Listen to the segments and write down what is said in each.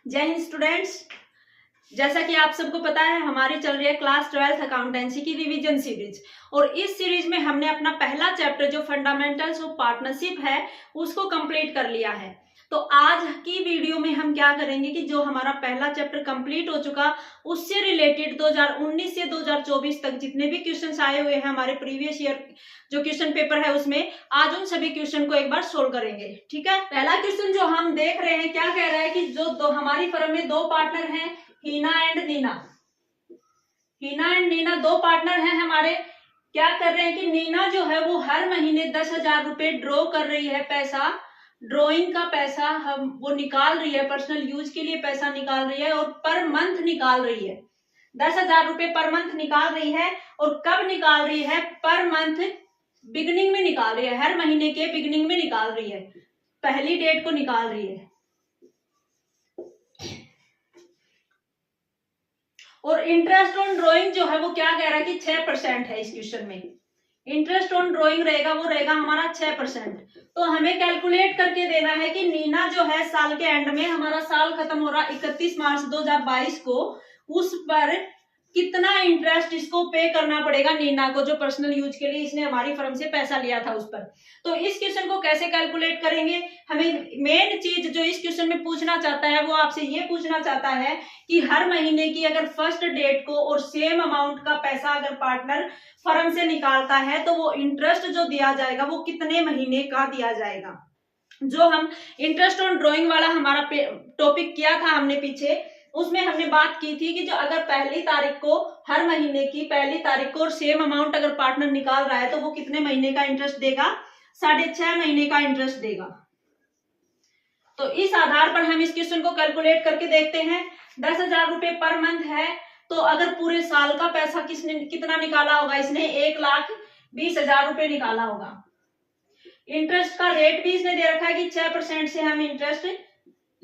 जय हिंद स्टूडेंट्स। जैसा कि आप सबको पता है हमारी चल रही है क्लास 12th अकाउंटेंसी की रिवीजन सीरीज और इस सीरीज में हमने अपना पहला चैप्टर जो फंडामेंटल्स ऑफ पार्टनरशिप है उसको कंप्लीट कर लिया है। तो आज की वीडियो में हम क्या करेंगे कि जो हमारा पहला चैप्टर कंप्लीट हो चुका उससे रिलेटेड 2019 से 2024 तक जितने भी क्वेश्चंस आए हुए हैं हमारे प्रीवियस ईयर जो क्वेश्चन पेपर है उसमें आज उन सभी क्वेश्चन को एक बार सोल्व करेंगे। ठीक है, पहला क्वेश्चन जो हम देख रहे हैं क्या कह रहा है कि जो हमारी फर्म में दो पार्टनर हैं हीना एंड नीना दो पार्टनर हैं हमारे। क्या कर रहे हैं कि नीना जो है वो हर महीने 10,000 रुपए ड्रॉ कर रही है, पैसा ड्रॉइंग का पैसा हम वो निकाल रही है, पर्सनल यूज के लिए पैसा निकाल रही है और पर मंथ निकाल रही है। 10,000 रुपए पर मंथ निकाल रही है और कब निकाल रही है? पर मंथ बिगिनिंग में निकाल रही है, हर महीने के बिगिनिंग में निकाल रही है, पहली डेट को निकाल रही है। और इंटरेस्ट ऑन ड्रॉइंग जो है वो क्या कह रहा है कि 6% है। इस क्वेश्चन में इंटरेस्ट ऑन ड्रॉइंग रहेगा वो रहेगा हमारा 6%। तो हमें कैलकुलेट करके देना है कि नीना जो है साल के एंड में, हमारा साल खत्म हो रहा 31 मार्च 2022 को, उस पर कितना इंटरेस्ट इसको पे करना पड़ेगा नीना को, जो पर्सनल यूज के लिए इसने हमारी फर्म से पैसा लिया था उस पर। तो इस क्वेश्चन को कैसे कैलकुलेट करेंगे? हमें मेन चीज जो इस क्वेश्चन में पूछना चाहता है वो आपसे ये पूछना चाहता है कि हर महीने की अगर फर्स्ट डेट को और सेम अमाउंट का पैसा अगर पार्टनर फर्म से निकालता है तो वो इंटरेस्ट जो दिया जाएगा वो कितने महीने का दिया जाएगा। जो हम इंटरेस्ट ऑन ड्रॉइंग वाला हमारा टॉपिक किया था हमने पीछे, उसमें हमने बात की थी कि जो अगर पहली तारीख को, हर महीने की पहली तारीख को और सेम अमाउंट अगर पार्टनर निकाल रहा है तो वो कितने महीने का इंटरेस्ट देगा? 6.5 महीने का इंटरेस्ट देगा। तो इस आधार पर हम इस क्वेश्चन को कैलकुलेट करके देखते हैं। 10,000 रुपए पर मंथ है तो अगर पूरे साल का पैसा किसने कितना निकाला होगा? इसने 1,20,000 रुपए निकाला होगा। इंटरेस्ट का रेट भी इसने दे रखा है कि 6% से हम इंटरेस्ट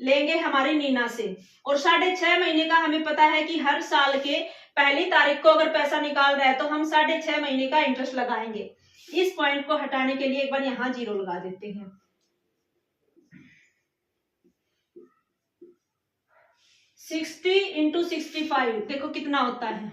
लेंगे हमारी नीना से, और 6.5 महीने का हमें पता है कि हर साल के पहली तारीख को अगर पैसा निकाल रहा है तो हम 6.5 महीने का इंटरेस्ट लगाएंगे। इस पॉइंट को हटाने के लिए एक बार यहां 0 लगा देते हैं। 60 इंटू 65 देखो कितना होता है,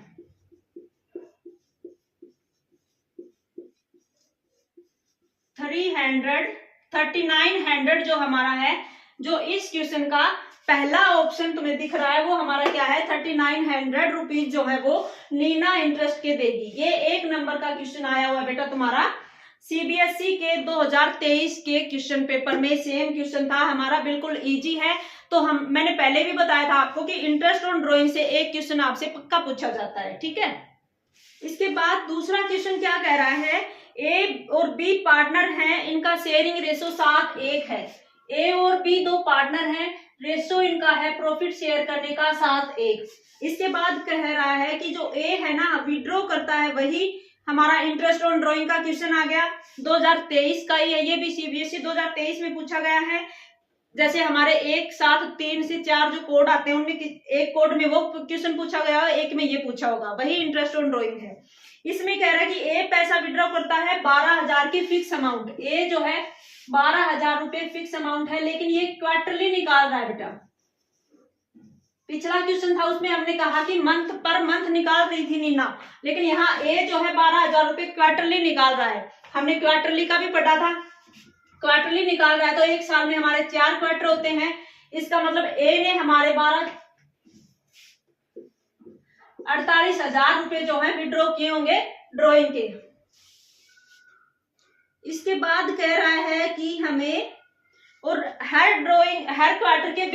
3900 जो हमारा है। जो इस क्वेश्चन का पहला ऑप्शन तुम्हें दिख रहा है वो हमारा क्या है? 3900 रुपीज जो है वो नीना इंटरेस्ट के देगी। ये 1 नंबर का क्वेश्चन आया हुआ बेटा तुम्हारा सीबीएसई के 2023 के क्वेश्चन पेपर में। सेम क्वेश्चन था हमारा, बिल्कुल इजी है। तो मैंने पहले भी बताया था आपको कि इंटरेस्ट ऑन ड्रॉइंग से एक क्वेश्चन आपसे पक्का पूछा जाता है। ठीक है, इसके बाद दूसरा क्वेश्चन क्या कह रहा है? ए और बी पार्टनर हैं, इनका शेयरिंग रेशो 7:1 है। ए और बी दो पार्टनर हैं, रेशो इनका है प्रॉफिट शेयर करने का 7:1। इसके बाद कह रहा है कि जो ए है ना विड्रॉ करता है, वही हमारा इंटरेस्ट ऑन ड्रॉइंग का क्वेश्चन आ गया। 2023 का ही है, ये भी सीबीएसई 2023 में पूछा गया है। जैसे हमारे 1, 7, 3 से 4 जो कोड आते हैं उनमें एक कोड में वो क्वेश्चन पूछा गया है, एक में ये पूछा होगा, वही इंटरेस्ट ऑन ड्रॉइंग है। इसमें कह रहा है कि ए पैसा विड्रॉ करता है 12,000 की फिक्स अमाउंट। ए जो है 12,000 रुपए फिक्स अमाउंट है, लेकिन ये क्वार्टरली निकाल रहा है बेटा। पिछला क्वेश्चन था उसमें हमने कहा कि मंथ पर मंथ निकाल रही थी नीना, लेकिन यहाँ ए जो है 12,000 रुपए क्वार्टरली निकाल रहा है। हमने क्वार्टरली का भी पढ़ा था, क्वार्टरली निकाल रहा है तो एक साल में हमारे 4 क्वार्टर होते हैं। इसका मतलब ए ने हमारे 48,000 रुपए जो है विड्रॉ किए होंगे ड्रॉइंग के। इसके बाद कह रहा है कि हमें और हर क्वार्टर के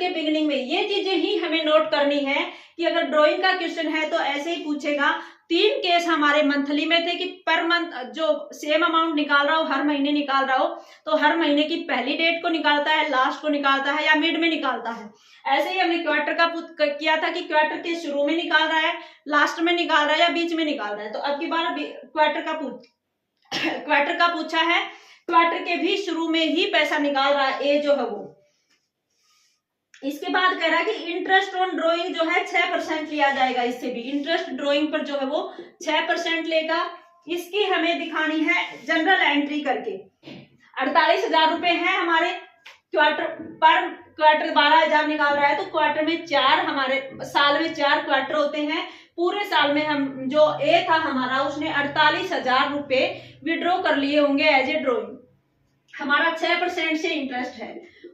बिगिनिंग में ये चीजें ही हमें नोट करनी है कि अगर ड्राइंग का क्वेश्चन है तो ऐसे ही पूछेगा। 3 केस हमारे मंथली में थे कि पर मंथ जो सेम अमाउंट निकाल रहा हो, हर महीने निकाल रहा हो, तो हर महीने की पहली डेट को निकालता है, लास्ट को निकालता है या मिड में निकालता है। ऐसे ही हमने क्वार्टर का किया था कि क्वार्टर के शुरू में निकाल रहा है, लास्ट में निकाल रहा है या बीच में निकाल रहा है। तो अब की बार क्वार्टर का पूछा है, क्वार्टर के भी शुरू में ही पैसा निकाल रहा है ए जो है वो। इसके बाद कह रहा है कि इंटरेस्ट ऑन ड्रॉइंग जो है 6% लिया जाएगा। इससे भी इंटरेस्ट ड्रॉइंग पर जो है वो 6% लेगा। इसकी हमें दिखानी है जनरल एंट्री करके। 48,000 रुपए है हमारे क्वार्टर पर क्वार्टर 12,000 निकाल रहा है तो क्वार्टर में 4, हमारे साल में 4 क्वार्टर होते हैं। पूरे साल में हम जो ए था हमारा उसने 48,000 रुपए विड्रॉ कर लिए होंगे एज ए ड्रॉइंग। हमारा 6% से इंटरेस्ट है।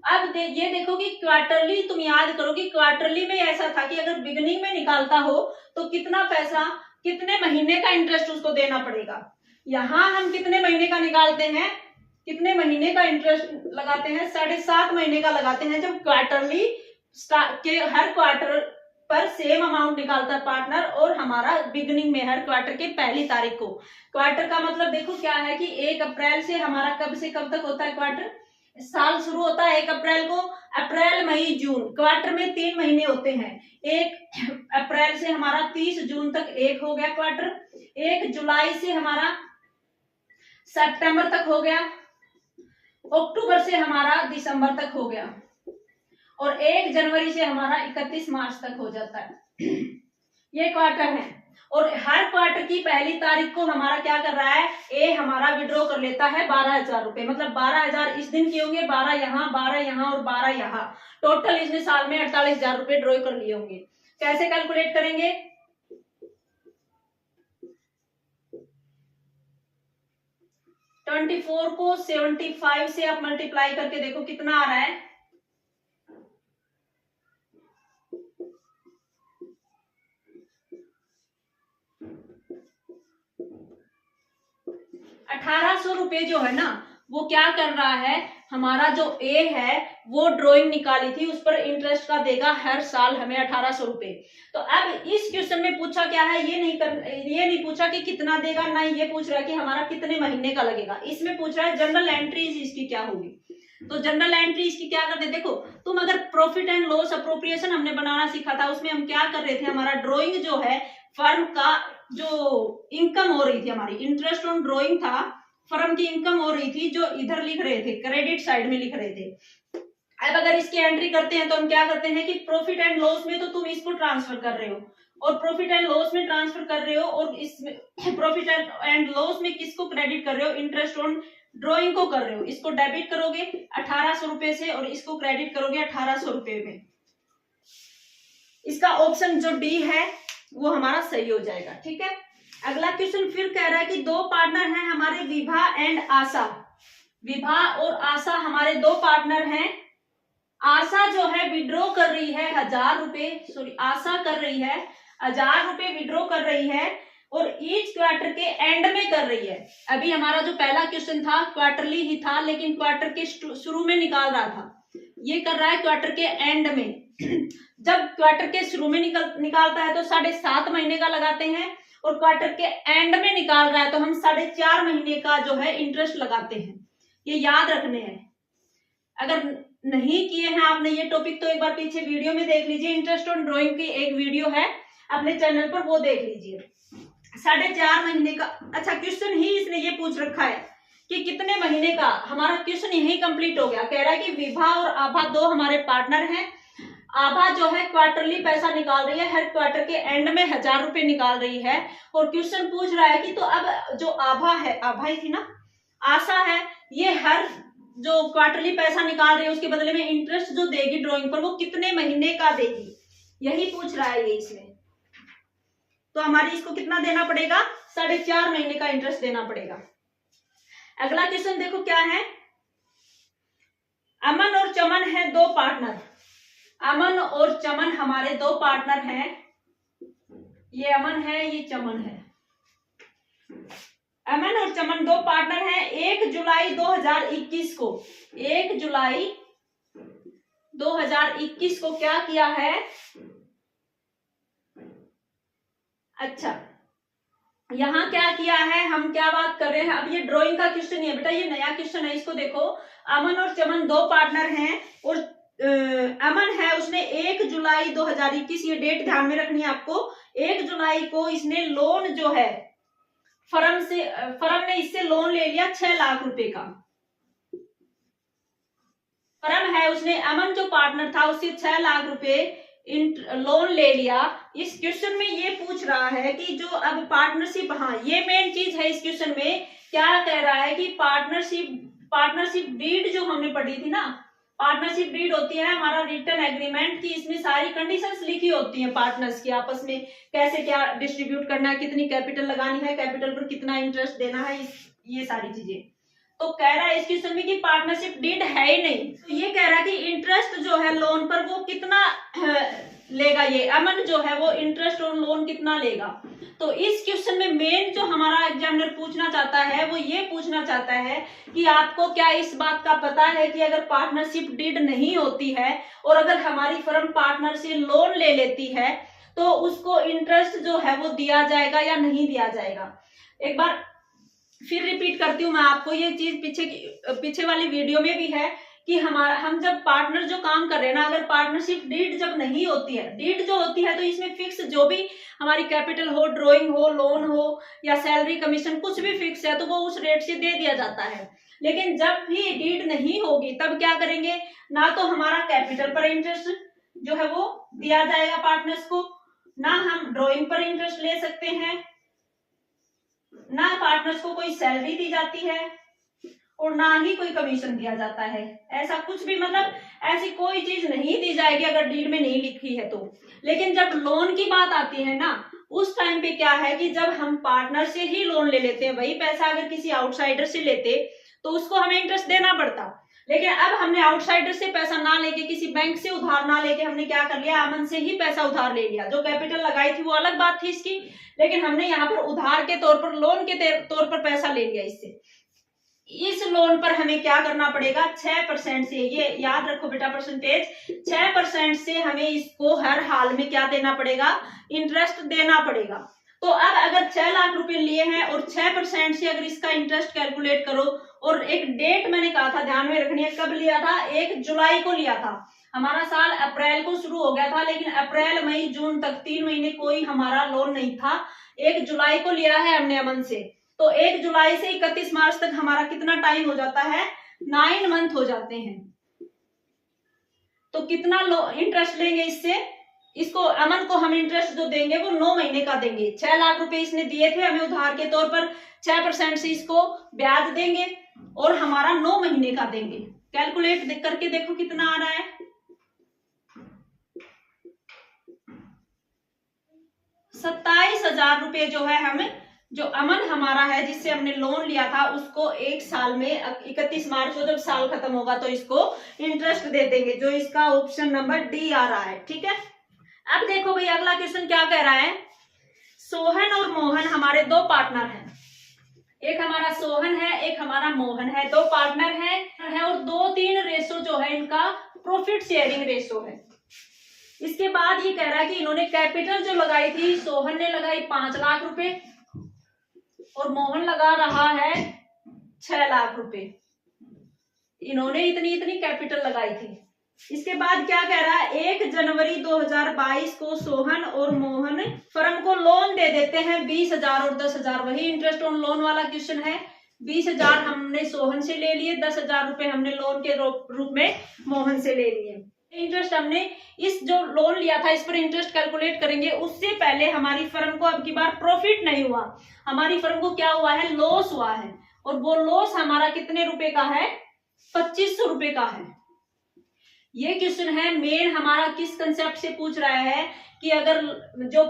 अब ये देखो कि क्वार्टरली, तुम याद करो कि क्वार्टरली में ऐसा था कि अगर बिगनिंग में निकालता हो तो कितना पैसा, कितने महीने का इंटरेस्ट उसको देना पड़ेगा। यहाँ हम कितने महीने का निकालते हैं, कितने महीने का इंटरेस्ट लगाते हैं, 7.5 महीने का लगाते हैं। जब क्वार्टरली के हर क्वार्टर पर सेम अमाउंट निकालता है पार्टनर, और हमारा बिगनिंग में हर क्वार्टर के पहली तारीख को। क्वार्टर का मतलब देखो क्या है कि 1 अप्रैल से हमारा कब से कब तक होता है क्वार्टर, साल शुरू होता है 1 अप्रैल को। अप्रैल, मई, जून, क्वार्टर में 3 महीने होते हैं। 1 अप्रैल से हमारा 30 जून तक एक हो गया क्वार्टर। 1 जुलाई से हमारा सितंबर तक हो गया। अक्टूबर से हमारा दिसंबर तक हो गया, और 1 जनवरी से हमारा 31 मार्च तक हो जाता है। ये क्वार्टर है, और हर क्वार्टर की पहली तारीख को हमारा क्या कर रहा है, ए हमारा विड्रॉ कर लेता है 12,000 रुपए। मतलब 12,000 इस दिन के होंगे, 12 यहाँ, 12 यहाँ और 12 यहाँ। टोटल इसने साल में 48,000 रुपए ड्रॉ कर लिए होंगे। कैसे कैलकुलेट करेंगे, 24 को 75 से आप मल्टीप्लाई करके देखो कितना आ रहा है। 1800 रुपए जो है ना, वो क्या कर रहा है, हमारा जो ए है वो ड्राइंग निकाली थी, उस पर इंटरेस्ट का देगा हर साल हमें 1800 रुपए। तो अब इस क्वेश्चन में पूछा क्या है, ये नहीं पूछा कि कितना देगा, ना ये पूछ रहा है कि हमारा कितने महीने का लगेगा। इसमें पूछ रहा है जनरल एंट्रीज इसकी क्या होगी। तो जनरल एंट्री इसकी क्या करते, देखो तुम अगर प्रॉफिट एंड लॉस अप्रोप्रिएशन हमने बनाना सीखा था, उसमें हम क्या कर रहे थे, हमारा ड्रॉइंग जो है फर्म का जो इनकम हो रही थी, हमारी इंटरेस्ट ऑन ड्रॉइंग था, फर्म की इनकम हो रही थी, जो इधर लिख रहे थे, क्रेडिट साइड में लिख रहे थे। अब अगर इसकी एंट्री करते हैं तो हम क्या करते हैं कि प्रॉफिट एंड लॉस में तो तुम इसको ट्रांसफर कर रहे हो, और प्रॉफिट एंड लॉस में ट्रांसफर कर रहे हो, और इसमें प्रॉफिट एंड लॉस में किसको क्रेडिट कर रहे हो, इंटरेस्ट ऑन ड्रॉइंग को कर रहे हो। इसको डेबिट करोगे 1800 रुपए से, और इसको क्रेडिट करोगे 1800 रुपए में। इसका ऑप्शन जो डी है वो हमारा सही हो जाएगा। ठीक है, अगला क्वेश्चन फिर कह रहा है कि 2 पार्टनर हैं हमारे, विभा एंड आशा। विभा और आशा हमारे 2 पार्टनर हैं। आशा जो है विड्रॉ कर रही है 1000 रुपए, सॉरी आशा कर रही है 1000 रुपए विड्रॉ कर रही है, और ईच क्वार्टर के एंड में कर रही है। अभी हमारा जो पहला क्वेश्चन था क्वार्टरली ही था, लेकिन क्वार्टर के शुरू में निकाल रहा था, ये कर रहा है क्वार्टर के एंड में। जब क्वार्टर के शुरू में निकालता है तो 7.5 महीने का लगाते हैं, और क्वार्टर के एंड में निकाल रहा है तो हम 4.5 महीने का जो है इंटरेस्ट लगाते हैं। ये याद रखने हैं। अगर नहीं किए हैं आपने ये टॉपिक तो एक बार पीछे वीडियो में देख लीजिए, इंटरेस्ट ऑन ड्रॉइंग की एक वीडियो है अपने चैनल पर, वो देख लीजिए। 4.5 महीने का, अच्छा क्वेश्चन ही इसने ये पूछ रखा है कि कितने महीने का, हमारा क्वेश्चन यही कंप्लीट हो गया। कह रहा है कि विभा और आभा 2 हमारे पार्टनर हैं। आभा जो है क्वार्टरली पैसा निकाल रही है, हर क्वार्टर के एंड में 1000 रुपए निकाल रही है, और क्वेश्चन पूछ रहा है कि तो अब जो आभा है, आभा ही थी ना, आशा है, ये हर जो क्वार्टरली पैसा निकाल रही है उसके बदले में इंटरेस्ट जो देगी ड्रॉइंग पर वो कितने महीने का देगी, यही पूछ रहा है ये इसमें। तो हमारी इसको कितना देना पड़ेगा, 4.5 महीने का इंटरेस्ट देना पड़ेगा। अगला क्वेश्चन देखो क्या है, अमन और चमन है 2 पार्टनर। अमन और चमन हमारे 2 पार्टनर हैं, ये अमन है, ये चमन है। अमन और चमन 2 पार्टनर हैं। 1 जुलाई 2021 को, 1 जुलाई 2021 को क्या किया है, अच्छा यहां क्या किया है, हम क्या बात कर रहे हैं, अब ये ड्राइंग का क्वेश्चन है बेटा, ये नया क्वेश्चन है, इसको देखो। अमन और चमन 2 पार्टनर हैं, और अमन है उसने 1 जुलाई 2021, ये डेट ध्यान में रखनी है आपको, 1 जुलाई को इसने लोन जो है फर्म ने इससे लोन ले लिया 6 लाख रुपए का। फर्म है उसने, अमन जो पार्टनर था उससे 6 लाख रुपए लोन ले लिया। इस क्वेश्चन में ये पूछ रहा है कि जो अब पार्टनरशिप, हाँ ये मेन चीज है इस क्वेश्चन में, क्या कह रहा है कि पार्टनरशिप डीड जो हमने पढ़ी थी ना, पार्टनरशिप डीड होती है हमारा रिटर्न एग्रीमेंट की, इसमें सारी कंडीशंस लिखी होती हैं पार्टनर्स की आपस में कैसे क्या डिस्ट्रीब्यूट करना है, कितनी कैपिटल लगानी है, कैपिटल पर कितना इंटरेस्ट देना है, ये सारी चीजें। तो कह रहा है इस क्वेश्चन में कि पार्टनरशिप डीड है ही नहीं, तो ये कह रहा है कि इंटरेस्ट जो है लोन पर वो कितना लेगा, ये अमन जो है वो इंटरेस्ट ऑन लोन कितना लेगा। तो इस क्वेश्चन में मेन जो हमारा एग्जामिनर पूछना चाहता है वो ये पूछना चाहता है कि आपको क्या इस बात का पता है कि अगर पार्टनरशिप डीड नहीं होती है और अगर हमारी फर्म पार्टनर से लोन ले लेती है तो उसको इंटरेस्ट जो है वो दिया जाएगा या नहीं दिया जाएगा। एक बार फिर रिपीट करती हूँ मैं आपको, ये चीज पीछे वाली वीडियो में भी है कि हम जब पार्टनर जो काम कर रहे हैं ना, अगर पार्टनरशिप डीड जब नहीं होती है, डीड जो होती है तो इसमें फिक्स जो भी हमारी कैपिटल हो, ड्रॉइंग हो, लोन हो या सैलरी कमीशन कुछ भी फिक्स है तो वो उस रेट से दे दिया जाता है। लेकिन जब भी डीड नहीं होगी तब क्या करेंगे, ना तो हमारा कैपिटल पर इंटरेस्ट जो है वो दिया जाएगा पार्टनर्स को, ना हम ड्रॉइंग पर इंटरेस्ट ले सकते हैं, ना पार्टनर्स को कोई सैलरी दी जाती है और ना ही कोई कमीशन दिया जाता है। ऐसा कुछ भी मतलब ऐसी कोई चीज नहीं दी जाएगी अगर डीड में नहीं लिखी है तो। लेकिन जब लोन की बात आती है ना, उस टाइम पे क्या है कि जब हम पार्टनर से ही लोन ले लेते हैं, वही पैसा अगर किसी आउटसाइडर से लेते तो उसको हमें इंटरेस्ट देना पड़ता। लेकिन अब हमने आउटसाइडर से पैसा ना लेके, किसी बैंक से उधार ना लेके, हमने क्या कर लिया, अमन से ही पैसा उधार ले लिया। जो कैपिटल लगाई थी वो अलग बात थी इसकी, लेकिन हमने यहाँ पर उधार के तौर पर, लोन के तौर पर पैसा ले लिया इससे। इस लोन पर हमें क्या करना पड़ेगा, 6% से, ये याद रखो बेटा परसेंटेज, 6% से हमें इसको हर हाल में क्या देना पड़ेगा, इंटरेस्ट देना पड़ेगा। तो अब अगर 6 लाख रुपए लिए हैं और 6% से अगर इसका इंटरेस्ट कैलकुलेट करो, और एक डेट मैंने कहा था ध्यान में रखनी है, कब लिया था, 1 जुलाई को लिया था। हमारा साल अप्रैल को शुरू हो गया था, लेकिन अप्रैल मई जून तक 3 महीने कोई हमारा लोन नहीं था। 1 जुलाई को लिया है हमने अमन से, तो 1 जुलाई से 31 मार्च तक हमारा कितना टाइम हो जाता है, 9 मंथ हो जाते हैं। तो कितना इंटरेस्ट लेंगे इससे, इसको अमन को हम इंटरेस्ट जो देंगे वो 9 महीने का देंगे। 6 लाख रुपए इसने दिए थे हमें उधार के तौर पर, 6% से इसको ब्याज देंगे और हमारा 9 महीने का देंगे। कैलकुलेट करके देखो कितना आ रहा है, 27,000 रुपए जो है हमें, जो अमन हमारा है जिससे हमने लोन लिया था, उसको 1 साल में 31 मार्च को जब साल खत्म होगा तो इसको इंटरेस्ट दे देंगे, जो इसका ऑप्शन नंबर डी आ रहा है। ठीक है, अब देखो भाई अगला क्वेश्चन क्या कह रहा है, सोहन और मोहन हमारे 2 पार्टनर हैं, एक हमारा सोहन है एक हमारा मोहन है, 2 पार्टनर है और 2-3 रेशो जो है इनका प्रॉफिट शेयरिंग रेशो है। इसके बाद ये कह रहा है कि इन्होंने कैपिटल जो लगाई थी, सोहन ने लगाई 5 लाख रुपए और मोहन लगा रहा है 6 लाख रुपए। इन्होंने इतनी कैपिटल लगाई थी। इसके बाद क्या कह रहा है, 1 जनवरी 2022 को सोहन और मोहन फर्म को लोन दे देते हैं 20,000 और 10,000, वही इंटरेस्ट ऑन लोन वाला क्वेश्चन है। 20,000 हमने सोहन से ले लिए, 10,000 रुपए हमने लोन के रूप में मोहन से ले लिए। इंटरेस्ट हमने इस जो लोन लिया था इस पर इंटरेस्ट कैलकुलेट करेंगे, उससे पहले हमारी फर्म को अब की बार प्रॉफिट नहीं हुआ, हमारी फर्म को क्या हुआ है, लॉस हुआ है। और वो लॉस हमारा कितने रुपए का है, 2500 रुपए का है। ये क्वेश्चन है मेन हमारा किस कंसेप्ट से पूछ रहा है कि अगर जो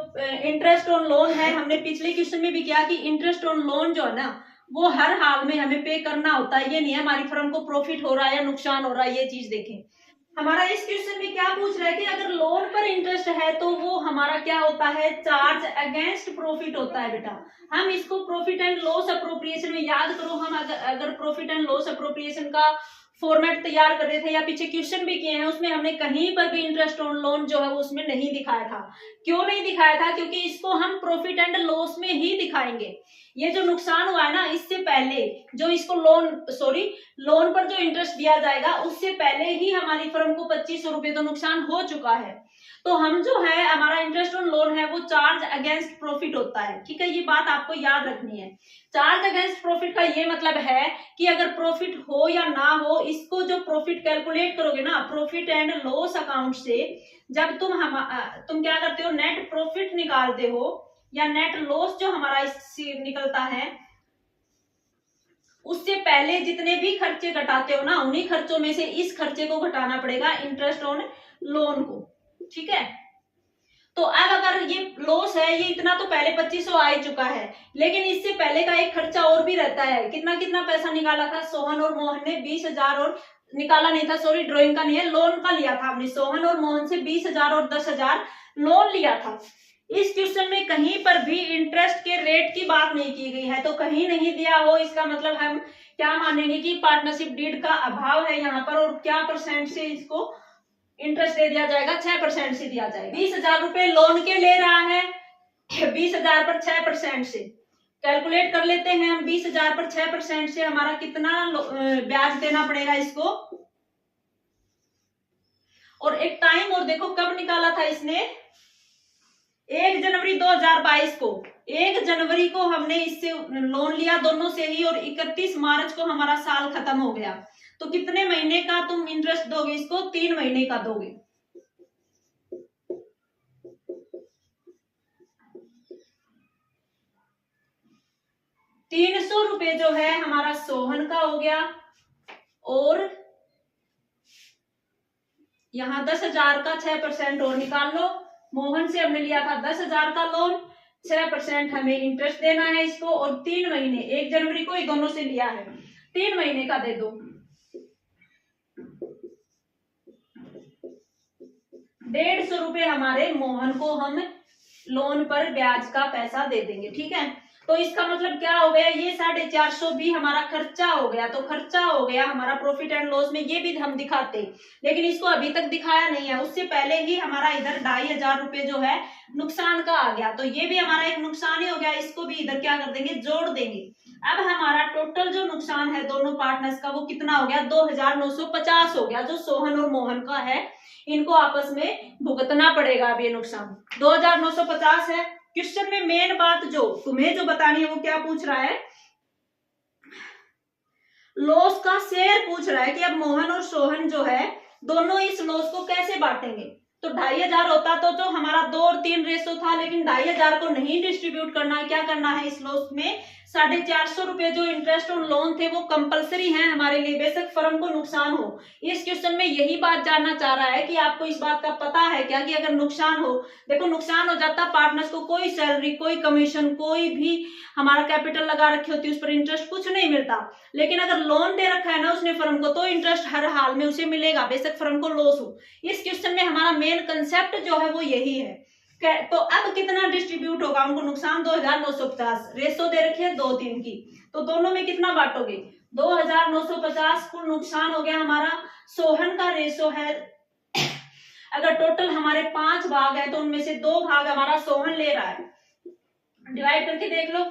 इंटरेस्ट ऑन लोन है, हमने पिछले क्वेश्चन में भी किया कि इंटरेस्ट ऑन लोन जो है ना वो हर हाल में हमें पे करना होता है, ये नहीं है हमारी फर्म को प्रॉफिट हो रहा है या नुकसान हो रहा है, ये चीज देखें। हमारा इस क्वेश्चन में क्या पूछ रहा है कि अगर लोन पर इंटरेस्ट है तो वो हमारा क्या होता है, चार्ज अगेंस्ट प्रॉफिट होता है बेटा। हम इसको प्रॉफिट एंड लॉस अप्रोप्रिएशन में याद करो, हम अगर प्रॉफिट एंड लॉस अप्रोप्रिएशन का फॉर्मेट तैयार कर रहे थे या पीछे क्वेश्चन भी किए हैं, उसमें हमने कहीं पर भी इंटरेस्ट ऑन लोन जो है वो उसमें नहीं दिखाया था। क्यों नहीं दिखाया था, क्योंकि इसको हम प्रॉफिट एंड लॉस में ही दिखाएंगे। ये जो नुकसान हुआ है ना, इससे पहले जो इसको लोन पर जो इंटरेस्ट दिया जाएगा उससे पहले ही हमारी फर्म को 2500 रुपए तो नुकसान हो चुका है। तो हम जो है हमारा इंटरेस्ट ऑन लोन है वो चार्ज अगेंस्ट प्रॉफिट होता है। ठीक है, ये बात आपको याद रखनी है। चार्ज अगेंस्ट प्रॉफिट का ये मतलब है कि अगर प्रॉफिट हो या ना हो, इसको जो प्रॉफिट कैलकुलेट करोगे ना प्रॉफिट एंड लॉस अकाउंट से, जब तुम क्या करते हो, नेट प्रॉफिट निकालते हो या नेट लॉस जो हमारा इससे निकलता है, उससे पहले जितने भी खर्चे घटाते हो ना, उन्हीं खर्चों में से इस खर्चे को घटाना पड़ेगा, इंटरेस्ट ऑन लोन को। ठीक है, तो अब अगर ये लॉस है, ये इतना तो पहले 2500 आ ही चुका है, लेकिन इससे पहले का एक खर्चा और भी रहता है। कितना कितना पैसा निकाला था सोहन और मोहन ने? 20,000 और निकाला नहीं था, सॉरी ड्राइंग का नहीं है, लोन का लिया था हमने। सोहन और मोहन से 20,000 और 10,000 लोन लिया था। इस क्वेश्चन में कहीं पर भी इंटरेस्ट के रेट की बात नहीं की गई है, तो कहीं नहीं दिया हो इसका मतलब हम क्या मानेंगे कि पार्टनरशिप डीड का अभाव है यहाँ पर, और क्या परसेंट से इसको इंटरेस्ट दे दिया जाएगा? 6% से दिया जाएगा। 20,000 रुपए लोन के ले रहा है, 20,000 पर 6% से कैलकुलेट कर लेते हैं हम। 20,000 पर 6% से हमारा कितना ब्याज देना पड़ेगा इसको। और एक टाइम और देखो कब निकाला था इसने, 1 जनवरी 2022 को। 1 जनवरी को हमने इससे लोन लिया दोनों से ही, और 31 मार्च को हमारा साल खत्म हो गया। तो कितने महीने का तुम इंटरेस्ट दोगे इसको? 3 महीने का दोगे। ₹300 जो है हमारा सोहन का हो गया, और यहाँ 10,000 का 6% और निकाल लो। मोहन से हमने लिया था 10,000 का लोन, 6% हमें इंटरेस्ट देना है इसको, और 3 महीने, 1 जनवरी को ये दोनों से लिया है, 3 महीने का दे दो। 150 रुपए हमारे मोहन को हम लोन पर ब्याज का पैसा दे देंगे। ठीक है, तो इसका मतलब क्या हो गया, ये 450 भी हमारा खर्चा हो गया। तो खर्चा हो गया हमारा प्रॉफिट एंड लॉस में, ये भी हम दिखाते, लेकिन इसको अभी तक दिखाया नहीं है। उससे पहले ही हमारा इधर 2,500 रुपए जो है नुकसान का आ गया, तो ये भी हमारा एक नुकसान ही हो गया। इसको भी इधर क्या कर देंगे, जोड़ देंगे। अब हमारा टोटल जो नुकसान है दोनों पार्टनर्स का, वो कितना हो गया? 2,950 हो गया, जो सोहन और मोहन का है। इनको आपस में भुगतना पड़ेगा अब ये नुकसान। 2,950 है। क्वेश्चन में मेन बात जो तुम्हें जो बतानी है वो क्या पूछ रहा है, लॉस का शेयर पूछ रहा है कि अब मोहन और सोहन जो है दोनों इस लॉस को कैसे बांटेंगे। तो 2,500 होता तो जो हमारा 2 और 3 रेशो था, लेकिन 2,500 को नहीं डिस्ट्रीब्यूट करना है। क्या करना है इस लॉस में? 450 रुपए जो इंटरेस्ट ऑन लोन थे वो कंपलसरी है हमारे लिए, बेशक फर्म को नुकसान हो। इस क्वेश्चन में यही बात जानना चाह रहा है कि आपको इस बात का पता है क्या कि अगर नुकसान हो, देखो नुकसान हो जाता, पार्टनर्स को कोई सैलरी, कोई कमीशन, कोई भी हमारा कैपिटल लगा रखी होती, उस पर इंटरेस्ट कुछ नहीं मिलता। लेकिन अगर लोन दे रखा है ना उसने फर्म को, तो इंटरेस्ट हर हाल में उसे मिलेगा, बेशक फर्म को लॉस हो। इस क्वेश्चन में हमारा मेन कंसेप्ट जो है वो यही है। तो अब कितना डिस्ट्रीब्यूट होगा उनको नुकसान? 2,950, रेशो दे रखी है 2:3 की, तो दोनों में कितना बांटोगे? 2,950 कुल नुकसान हो गया हमारा। सोहन का रेशो है, अगर टोटल हमारे 5 भाग है तो उनमें से 2 भाग हमारा सोहन ले रहा है। डिवाइड करके देख लो,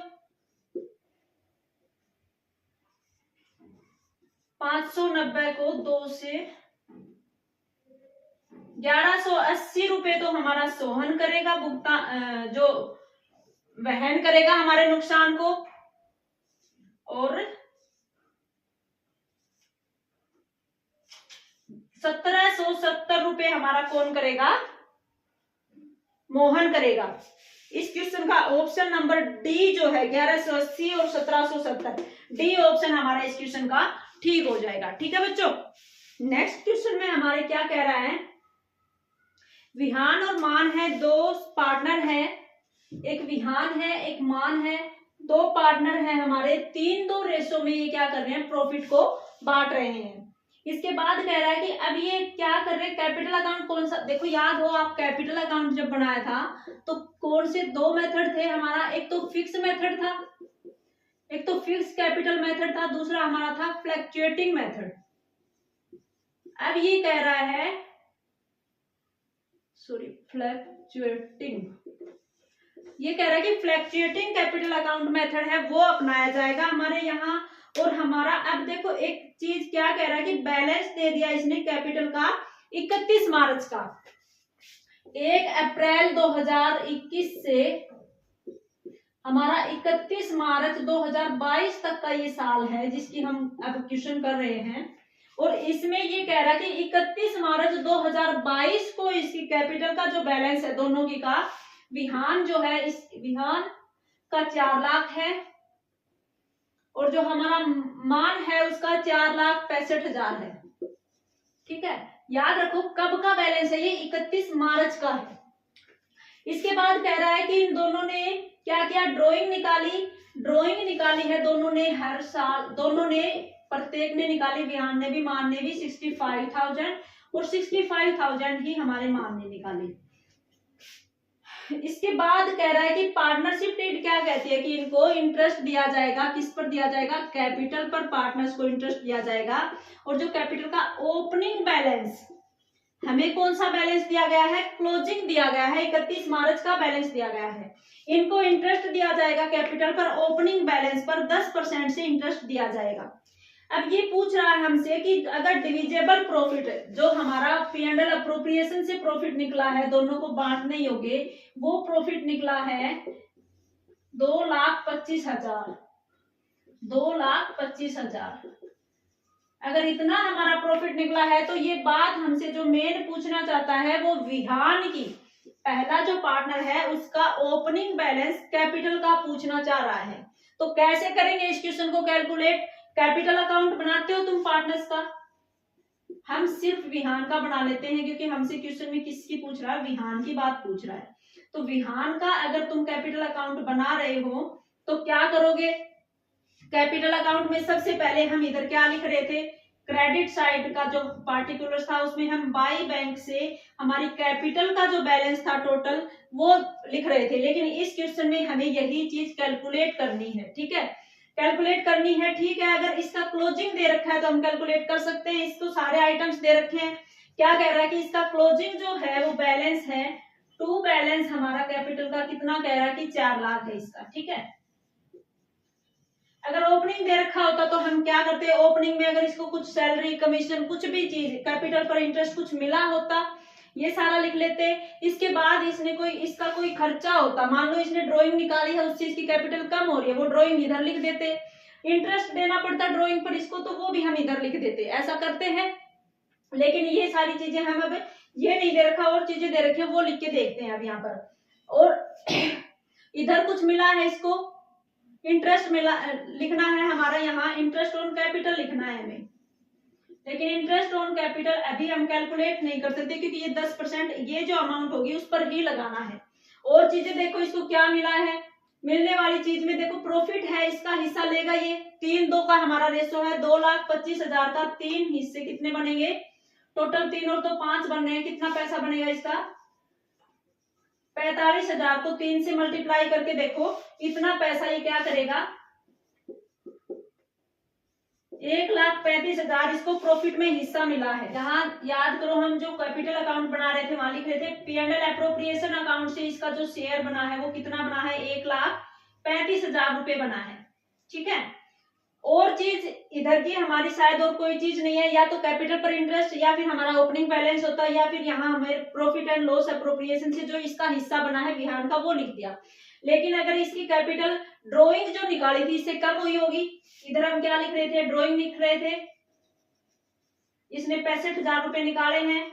590 को 2 से 1,180 रुपए तो हमारा सोहन करेगा भुगतान, जो वहन करेगा हमारे नुकसान को, और 1,770 रुपए हमारा कौन करेगा? मोहन करेगा। इस क्वेश्चन का ऑप्शन नंबर डी जो है 1,180 और 1,770, डी ऑप्शन हमारा इस क्वेश्चन का ठीक हो जाएगा। ठीक है बच्चों, नेक्स्ट क्वेश्चन में हमारे क्या कह रहा है, विहान और मान है, 2 पार्टनर है, एक विहान है एक मान है, 2 पार्टनर है हमारे, 3-2 रेशो में ये क्या कर रहे हैं, प्रॉफिट को बांट रहे हैं। इसके बाद कह रहा है कि अब ये क्या कर रहे हैं, कैपिटल अकाउंट कौन सा, देखो याद हो आप कैपिटल अकाउंट जब बनाया था तो कौन से 2 मेथड थे हमारा, एक तो फिक्स मेथड था, एक तो फिक्स कैपिटल मेथड था, दूसरा हमारा था फ्लक्चुएटिंग मेथड। अब ये कह रहा है, सॉरी फ्लक्चुएटिंग, ये कह रहा है कि फ्लक्चुएटिंग कैपिटल अकाउंट मेथड है वो अपनाया जाएगा हमारे यहाँ। और हमारा अब देखो एक चीज क्या कह रहा है कि बैलेंस दे दिया इसने कैपिटल का 31 मार्च का, 1 अप्रैल 2021 से हमारा 31 मार्च 2022 तक का ये साल है जिसकी हम अब क्वेश्चन कर रहे हैं। और इसमें ये कह रहा है कि 31 मार्च 2022 को इसकी कैपिटल का जो बैलेंस है दोनों की का, विहान जो है, इस विहान का 4 लाख है और जो हमारा मान है उसका 4,65,000 है। ठीक है, याद रखो कब का बैलेंस है ये, 31 मार्च का है। इसके बाद कह रहा है कि इन दोनों ने क्या किया, ड्राइंग निकाली है दोनों ने हर साल, दोनों ने प्रत्येक ने निकाली, विहान ने भी मान ने भी 65,000 और 65,000 ही हमारे मान ने निकाली। इसके बाद कह रहा है कि पार्टनरशिप डीड क्या कहती है कि इनको इंटरेस्ट दिया जाएगा, किस पर दिया जाएगा, कैपिटल पर पार्टनर्स को इंटरेस्ट दिया जाएगा। और जो कैपिटल का ओपनिंग बैलेंस, हमें कौन सा बैलेंस दिया गया है, क्लोजिंग दिया गया है, 31 मार्च का बैलेंस दिया गया है। इनको इंटरेस्ट दिया जाएगा कैपिटल पर, ओपनिंग बैलेंस पर 10% से इंटरेस्ट दिया जाएगा। अब ये पूछ रहा है हमसे कि अगर डिविजेबल प्रॉफिट जो हमारा P&L अप्रोप्रिएशन से प्रॉफिट निकला है, दोनों को बांटने योग्य, वो प्रॉफिट निकला है 2,25,000, 2,25,000। अगर इतना हमारा प्रॉफिट निकला है तो ये बात हमसे जो मेन पूछना चाहता है वो विहान की, पहला जो पार्टनर है उसका ओपनिंग बैलेंस कैपिटल का पूछना चाह रहा है। तो कैसे करेंगे इस क्वेश्चन को कैलकुलेट, कैपिटल अकाउंट बनाते हो तुम पार्टनर्स का, हम सिर्फ विहान का बना लेते हैं क्योंकि हमसे क्वेश्चन में किसकी पूछ रहा है, विहान की बात पूछ रहा है। तो विहान का अगर तुम कैपिटल अकाउंट बना रहे हो तो क्या करोगे, कैपिटल अकाउंट में सबसे पहले हम इधर क्या लिख रहे थे, क्रेडिट साइड का जो पार्टिकुलर था उसमें हम बाई बैंक से हमारी कैपिटल का जो बैलेंस था टोटल वो लिख रहे थे। लेकिन इस क्वेश्चन में हमें यही चीज कैलकुलेट करनी है। ठीक है, कैलकुलेट करनी है। ठीक है, अगर इसका क्लोजिंग दे रखा है तो हम कैलकुलेट कर सकते हैं। इसको सारे आइटम्स दे रखे हैं, क्या कह रहा है कि इसका क्लोजिंग जो है वो बैलेंस है, टू बैलेंस हमारा कैपिटल का कितना कह रहा है कि 4 लाख है इसका। ठीक है, अगर ओपनिंग दे रखा होता तो हम क्या करते हैं, ओपनिंग में अगर इसको कुछ सैलरी कमीशन कुछ भी चीज कैपिटल पर इंटरेस्ट कुछ मिला होता ये सारा लिख लेते। इसके बाद इसने कोई इसका कोई खर्चा होता, मान लो इसने ड्राइंग निकाली है, उस चीज की कैपिटल कम हो रही है, वो ड्राइंग इधर लिख देते। इंटरेस्ट देना पड़ता ड्राइंग पर इसको तो वो भी हम इधर लिख देते, ऐसा करते हैं। लेकिन ये सारी चीजें हम अब ये नहीं दे रखा और चीजें दे रखी है वो लिख के देखते हैं अब यहाँ पर। और इधर कुछ मिला है, इसको इंटरेस्ट मिला लिखना है हमारा, यहाँ इंटरेस्ट ऑन कैपिटल लिखना है हमें। लेकिन इंटरेस्ट ऑन कैपिटल अभी हम कैलकुलेट नहीं कर सकते क्योंकि ये 10% ये जो अमाउंट होगी उस पर ही लगाना है। और चीजें देखो इसको क्या मिला है, मिलने वाली चीज में देखो प्रॉफिट है, इसका हिस्सा लेगा ये 3-2 का हमारा रेशो है, 2,25,000 का 3 हिस्से कितने बनेंगे, टोटल 3 और 2 5 बन रहे हैं, कितना पैसा बनेगा इसका 45,000 को 3 से मल्टीप्लाई करके देखो इतना पैसा ये क्या करेगा, 1,35,000 इसको प्रॉफिट में हिस्सा मिला है। यहाँ याद करो हम जो कैपिटल अकाउंट बना रहे थे वहां लिख रहे थे P&L अप्रोप्रिएशन अकाउंट से इसका जो शेयर बना है वो कितना बना है, 1,35,000 रुपए बना है। ठीक है, और चीज इधर की हमारी शायद और कोई चीज नहीं है, या तो कैपिटल पर इंटरेस्ट या फिर हमारा ओपनिंग बैलेंस होता है, या फिर यहाँ हमें प्रॉफिट एंड लॉस अप्रोप्रिएशन से जो इसका हिस्सा बना है विहान का वो लिख दिया। लेकिन अगर इसकी कैपिटल ड्राइंग जो निकाली थी इससे कम हुई होगी, इधर हम क्या लिख रहे थे, ड्राइंग लिख रहे थे, इसने 65,000 रुपए निकाले हैं।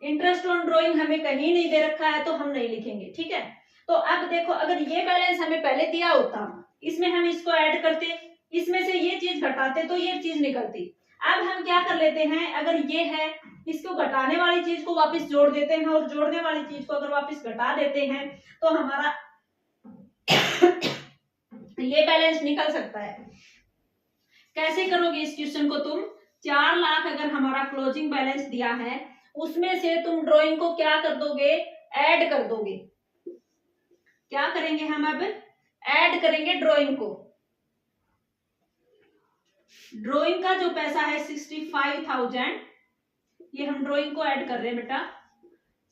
इंटरेस्ट ऑन ड्राइंग हमें कहीं नहीं दे रखा है तो हम नहीं लिखेंगे। ठीक है, तो अब देखो अगर ये बैलेंस हमें पहले दिया होता, इसमें हम इसको ऐड करते, इसमें से ये चीज घटाते तो ये चीज निकलती। अब हम क्या कर लेते हैं, अगर ये है इसको घटाने वाली चीज को वापस जोड़ देते हैं और जोड़ने वाली चीज को अगर वापस घटा देते हैं तो हमारा ये बैलेंस निकल सकता है। कैसे करोगे इस क्वेश्चन को तुम, 4 लाख अगर हमारा क्लोजिंग बैलेंस दिया है उसमें से तुम ड्राइंग को क्या कर दोगे, ऐड कर दोगे। क्या करेंगे हम अब, ऐड करेंगे ड्राइंग को। ड्राइंग का जो पैसा है 65,000, ये हम ड्राइंग को ऐड कर रहे हैं बेटा,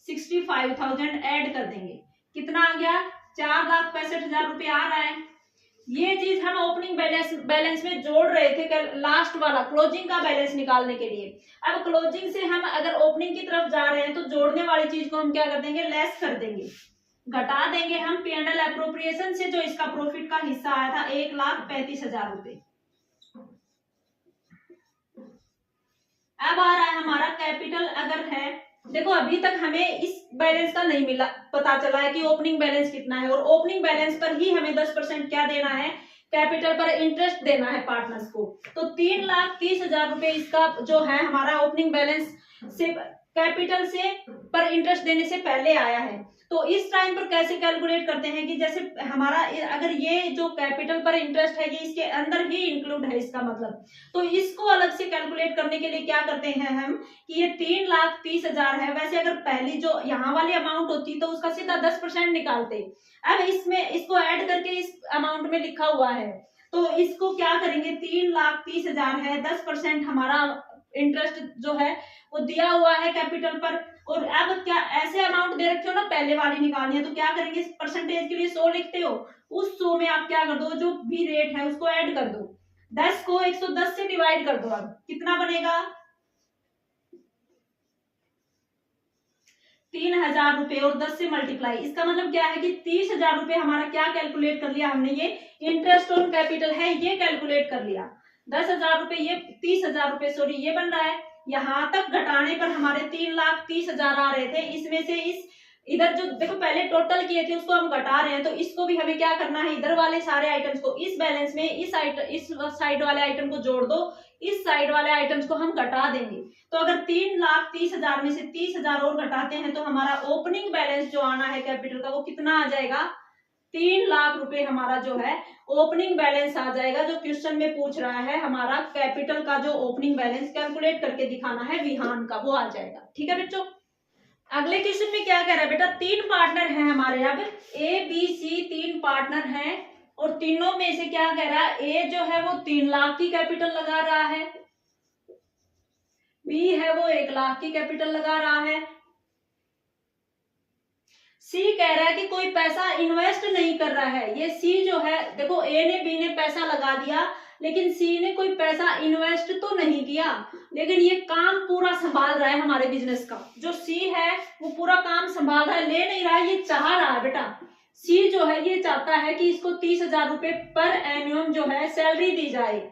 65,000 ऐड कर देंगे, कितना आ गया 4,65,000 रुपये आ रहा है। ये चीज हम ओपनिंग बैलेंस में जोड़ रहे थे लास्ट वाला क्लोजिंग का बैलेंस निकालने के लिए। अब क्लोजिंग से हम अगर ओपनिंग की तरफ जा रहे हैं तो जोड़ने वाली चीज को हम क्या कर देंगे, लेस कर देंगे, घटा देंगे हम P&L अप्रोप्रिएशन से जो इसका प्रॉफिट का हिस्सा आया था 1,35,000 रुपए। अब आ रहा है हमारा कैपिटल, अगर है देखो अभी तक हमें इस बैलेंस का नहीं मिला, पता चला है कि ओपनिंग बैलेंस कितना है और ओपनिंग बैलेंस पर ही हमें 10% क्या देना है, कैपिटल पर इंटरेस्ट देना है पार्टनर्स को। तो 3,30,000 रुपए इसका जो है हमारा ओपनिंग बैलेंस से कैपिटल से पर इंटरेस्ट देने से पहले आया है। तो इस टाइम पर कैसे कैलकुलेट करते हैं कि जैसे हमारा अगर ये जो कैपिटल पर इंटरेस्ट है ये इसके अंदर ही इंक्लूड है इसका मतलब, तो इसको अलग से कैलकुलेट करने के लिए क्या करते हैं हम कि ये 3,30,000 है, वैसे अगर पहली जो यहाँ वाली अमाउंट होती तो उसका सीधा 10% निकालते। अब इसमें इसको ऐड करके इस अमाउंट में लिखा हुआ है, तो इसको क्या करेंगे 3,30,000 है, 10% हमारा इंटरेस्ट जो है वो दिया हुआ है कैपिटल पर, और अब क्या ऐसे अमाउंट दे रखे हो ना पहले वाली निकालनी है तो क्या करेंगे परसेंटेज के लिए 100 लिखते हो, उस 100 में आप क्या कर दो जो भी रेट है उसको ऐड कर दो, 10 को 110 से डिवाइड कर दो। अब कितना बनेगा 3,000 रुपए और 10 से मल्टीप्लाई। इसका मतलब क्या है कि 30,000 रुपए हमारा क्या कैलकुलेट कर लिया हमने, ये इंटरेस्ट ऑन कैपिटल है ये कैलकुलेट कर लिया। 10,000 रुपए ये 30,000 रुपए सॉरी ये बन रहा है, यहाँ तक घटाने पर हमारे 3,30,000 आ रहे थे, इसमें से इस इधर जो देखो पहले टोटल किए थे उसको हम घटा रहे हैं, तो इसको भी हमें क्या करना है इधर वाले सारे आइटम्स को इस बैलेंस में इस साइड वाले आइटम को जोड़ दो, इस साइड वाले आइटम्स को हम घटा देंगे। तो अगर 3,30,000 में से 30,000 और घटाते हैं तो हमारा ओपनिंग बैलेंस जो आना है कैपिटल का वो कितना आ जाएगा 3 लाख रुपए हमारा जो है ओपनिंग बैलेंस आ जाएगा। जो क्वेश्चन में पूछ रहा है हमारा कैपिटल का जो ओपनिंग बैलेंस कैलकुलेट करके दिखाना है विहान का वो आ जाएगा। ठीक है बच्चों, अगले क्वेश्चन में क्या कह रहा है बेटा, 3 पार्टनर हैं हमारे, अब ए बी सी 3 पार्टनर हैं और तीनों में से क्या कह रहा है ए जो है वो 3 लाख की कैपिटल लगा रहा है, बी है वो 1 लाख की कैपिटल लगा रहा है, सी कह रहा है कि कोई पैसा इन्वेस्ट नहीं कर रहा है। ये सी जो है देखो ए ने बी ने पैसा लगा दिया लेकिन सी ने कोई पैसा इन्वेस्ट तो नहीं किया, लेकिन ये काम पूरा संभाल रहा है हमारे बिजनेस का। जो सी है वो पूरा काम संभाल रहा है, ले नहीं रहा है, ये चाह रहा है बेटा। सी जो है ये चाहता है कि इसको 30,000 रुपए पर एनुअम जो है सैलरी दी जाए,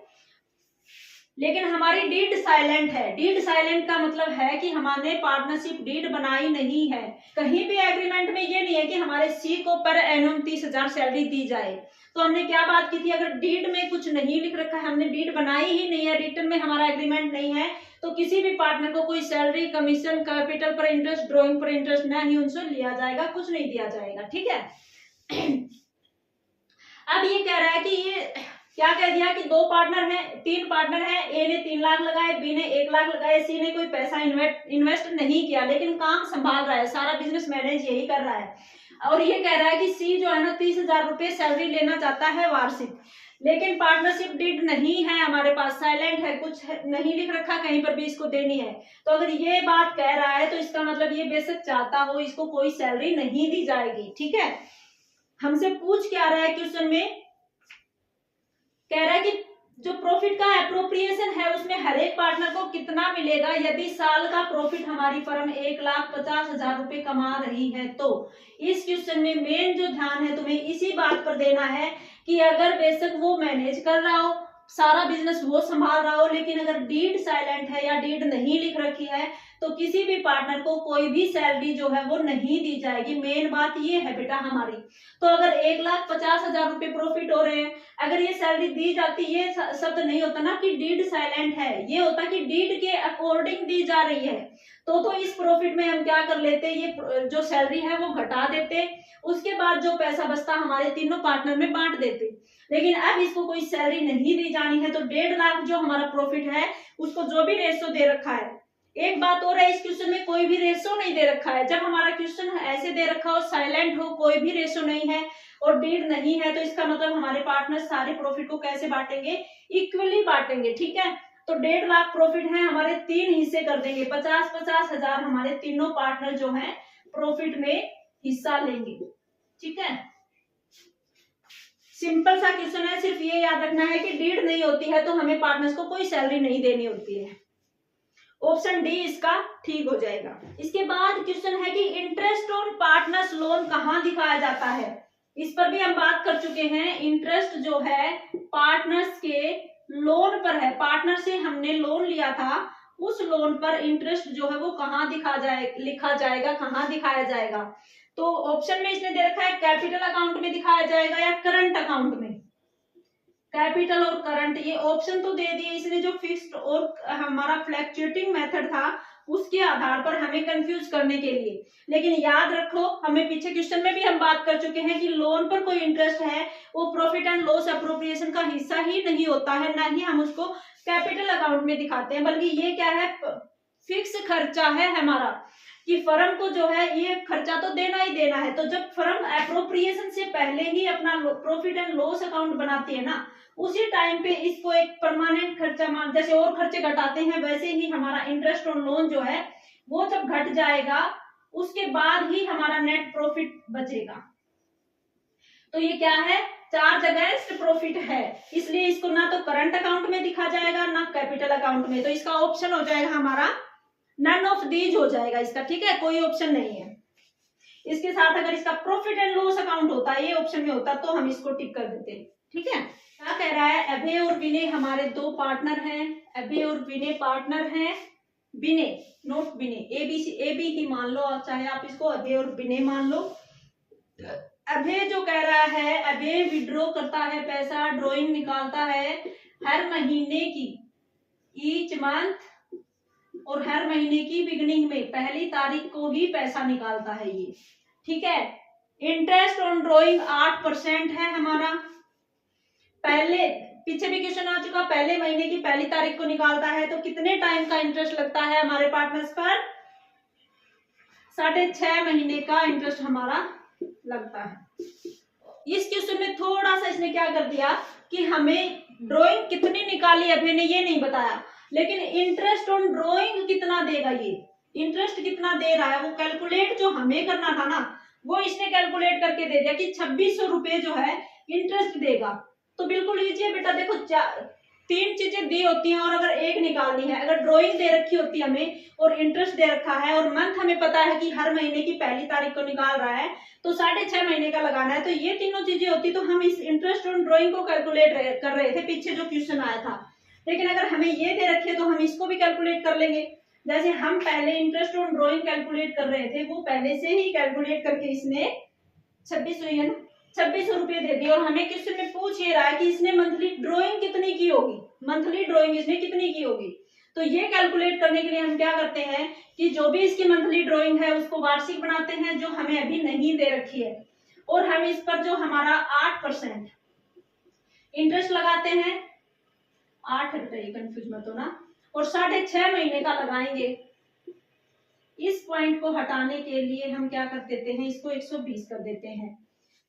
लेकिन हमारी डीड साइलेंट है। डीड साइलेंट का मतलब है कि हमारे पार्टनरशिप डीड बनाई नहीं है, कहीं भी एग्रीमेंट में ये नहीं है कि हमारे सी को पर एनुअम 30,000 सैलरी दी जाए। तो हमने क्या बात की थी, अगर डीड में कुछ नहीं लिख रखा है, हमने डीड बनाई ही नहीं है, रिटर्न में हमारा एग्रीमेंट नहीं है, तो किसी भी पार्टनर को कोई सैलरी कमीशन कैपिटल पर इंटरेस्ट ड्रॉइंग पर इंटरेस्ट नहीं उनसे लिया जाएगा, कुछ नहीं दिया जाएगा। ठीक है अब ये कह रहा है कि ये क्या कह दिया कि 2 पार्टनर हैं 3 पार्टनर हैं, ए ने 3 लाख लगाए, बी ने 1 लाख लगाए, सी ने कोई पैसा इन्वेस्ट नहीं किया लेकिन काम संभाल रहा है, सारा बिजनेस मैनेज यही कर रहा है। और ये कह रहा है कि सी जो है ना 30,000 रुपए सैलरी लेना चाहता है वार्षिक, लेकिन पार्टनरशिप डीड नहीं है हमारे पास, साइलेंट है, कुछ नहीं लिख रखा कहीं पर भी इसको देनी है। तो अगर ये बात कह रहा है तो इसका मतलब ये बेशक चाहता हो इसको कोई सैलरी नहीं दी जाएगी। ठीक है, हमसे पूछ क्या रहा है क्वेश्चन में, कह रहा है कि जो प्रॉफिट का एप्रोप्रिएशन है उसमें हर एक पार्टनर को कितना मिलेगा यदि साल का प्रॉफिट हमारी फर्म 1,50,000 रुपए कमा रही है। तो इस क्वेश्चन में मेन जो ध्यान है तुम्हें इसी बात पर देना है कि अगर बेशक वो मैनेज कर रहा हो, सारा बिजनेस वो संभाल रहा हो, लेकिन अगर डीड साइलेंट है या डीड नहीं लिख रखी है तो किसी भी पार्टनर को कोई भी सैलरी जो है वो नहीं दी जाएगी। मेन बात ये है बेटा हमारी। तो अगर 1,50,000 रुपए प्रॉफिट हो रहे हैं, अगर ये सैलरी दी जाती, ये शब्द नहीं होता ना कि डीड साइलेंट है, ये होता कि डीड के अकॉर्डिंग दी जा रही है, तो इस प्रॉफिट में हम क्या कर लेते, ये जो सैलरी है वो घटा देते, उसके बाद जो पैसा बचता हमारे तीनों पार्टनर में बांट देते। लेकिन अब इसको कोई सैलरी नहीं दी जानी है, तो 1.5 लाख जो हमारा प्रॉफिट है उसको जो भी रेशो दे रखा है। एक बात और है, इस क्वेश्चन में कोई भी रेशो नहीं दे रखा है। जब हमारा क्वेश्चन ऐसे दे रखा हो, साइलेंट हो, कोई भी रेशो नहीं है और डीड नहीं है, तो इसका मतलब हमारे पार्टनर सारे प्रॉफिट को कैसे बांटेंगे, इक्वली बांटेंगे। ठीक है, तो 1.5 लाख प्रॉफिट है हमारे, 3 हिस्से कर देंगे, 50-50 हजार हमारे तीनों पार्टनर जो है प्रॉफिट में हिस्सा लेंगे। ठीक है, सिंपल सा क्वेश्चन है, सिर्फ ये याद रखना है कि डीड नहीं होती है तो हमें पार्टनर्स को कोई सैलरी नहीं देनी होती है। ऑप्शन डी इसका ठीक हो जाएगा। इसके बाद क्वेश्चन है कि इंटरेस्ट ऑन पार्टनर्स लोन कहाँ दिखाया जाता है, इस पर भी हम बात कर चुके हैं। इंटरेस्ट जो है पार्टनर्स के लोन पर है, पार्टनर से हमने लोन लिया था, उस लोन पर इंटरेस्ट जो है वो कहाँ लिखा जाएगा, कहाँ दिखाया जाएगा। तो ऑप्शन में इसने दे रखा है कैपिटल अकाउंट में दिखाया जाएगा या करंट अकाउंट में। कैपिटल और करंट, ये ऑप्शन तो दे दिए इसने, जो फिक्स्ड और हमारा फ्लैक्चुएटिंग मेथड था उसके आधार पर हमें कंफ्यूज करने के लिए। लेकिन याद रखो, हमें पीछे क्वेश्चन में भी हम बात कर चुके हैं कि लोन पर कोई इंटरेस्ट है वो प्रॉफिट एंड लॉस अप्रोप्रिएशन का हिस्सा ही नहीं होता है, ना ही हम उसको कैपिटल अकाउंट में दिखाते हैं, बल्कि ये क्या है, फिक्स खर्चा है हमारा, कि फर्म को जो है ये खर्चा तो देना ही देना है। तो जब फर्म अप्रोप्रिएशन से पहले ही अपना प्रॉफिट एंड लॉस अकाउंट बनाती है ना, उसी टाइम पे इसको एक परमानेंट खर्चा मान, जैसे और खर्चे घटाते हैं वैसे ही हमारा इंटरेस्ट ऑन लोन जो है वो जब घट जाएगा उसके बाद ही हमारा नेट प्रॉफिट बचेगा। तो ये क्या है, चार्ज अगेंस्ट प्रॉफिट है, इसलिए इसको ना तो करंट अकाउंट में दिखा जाएगा ना कैपिटल अकाउंट में। तो इसका ऑप्शन हो जाएगा हमारा नन ऑफ दीज हो जाएगा इसका, ठीक है, कोई ऑप्शन नहीं है। इसके साथ अगर इसका प्रॉफिट एंड लॉस अकाउंट होता, ये ऑप्शन में होता, तो हम इसको टिक कर देते, ठीक है। क्या कह रहा है, अभय और विनय हमारे दो पार्टनर हैं, अभय और विनय पार्टनर हैं, विनय नोट विनय, ए बी ही मान लो, चाहे आप इसको अभय और विनय मान लो। अभय जो कह रहा है, अभय विड्रॉ करता है पैसा, ड्रॉइंग निकालता है हर महीने की, ईच मंथ, और हर महीने की बिगनिंग में पहली तारीख को ही पैसा निकालता है ये, ठीक है। इंटरेस्ट ऑन ड्रॉइंग 8% है हमारा, पहले पीछे भी क्वेश्चन आ चुका, पहले महीने की पहली तारीख को निकालता है, तो कितने टाइम का इंटरेस्ट लगता है हमारे पार्टनर्स पर, 6.5 महीने का इंटरेस्ट हमारा लगता है। इस क्वेश्चन में थोड़ा सा इसने क्या कर दिया कि हमें ड्राइंग कितनी निकाली अभी ने ये नहीं बताया, लेकिन इंटरेस्ट ऑन ड्राइंग कितना देगा, ये इंटरेस्ट कितना दे रहा है वो कैलकुलेट जो हमें करना था ना, वो इसने कैलकुलेट करके दे दिया कि 2600 रुपए जो है इंटरेस्ट देगा। तो बिल्कुल लीजिए बेटा, देखो 3 चीजें दी होती हैं और अगर एक निकालनी है, अगर ड्राइंग दे रखी होती है हमें और इंटरेस्ट दे रखा है और मंथ हमें पता है कि हर महीने की पहली तारीख को निकाल रहा है, तो 6.5 महीने का लगाना है, तो ये तीनों चीजें होती तो हम इस इंटरेस्ट ऑन ड्राइंग को कैलकुलेट कर रहे थे पीछे जो क्वेश्चन आया था। लेकिन अगर हमें ये दे रखे तो हम इसको भी कैलकुलेट कर लेंगे, जैसे हम पहले इंटरेस्ट ऑन ड्राइंग कैलकुलेट कर रहे थे वो पहले से ही कैलकुलेट करके इसने 2600 रुपए दे दिए। और हमें क्वेश्चन में पूछ ये रहा है कि इसने मंथली ड्राइंग कितनी की होगी, मंथली ड्राइंग इसने कितनी की होगी। तो ये कैलकुलेट करने के लिए हम क्या करते हैं कि जो भी इसकी मंथली ड्राइंग है उसको वार्षिक बनाते हैं, जो हमें अभी नहीं दे रखी है, और हम इस पर जो हमारा 8% इंटरेस्ट लगाते हैं, 8 रुपए, कंफ्यूज मत होना, और 6.5 महीने का लगाएंगे। इस पॉइंट को हटाने के लिए हम क्या कर देते हैं, इसको 120 कर देते हैं।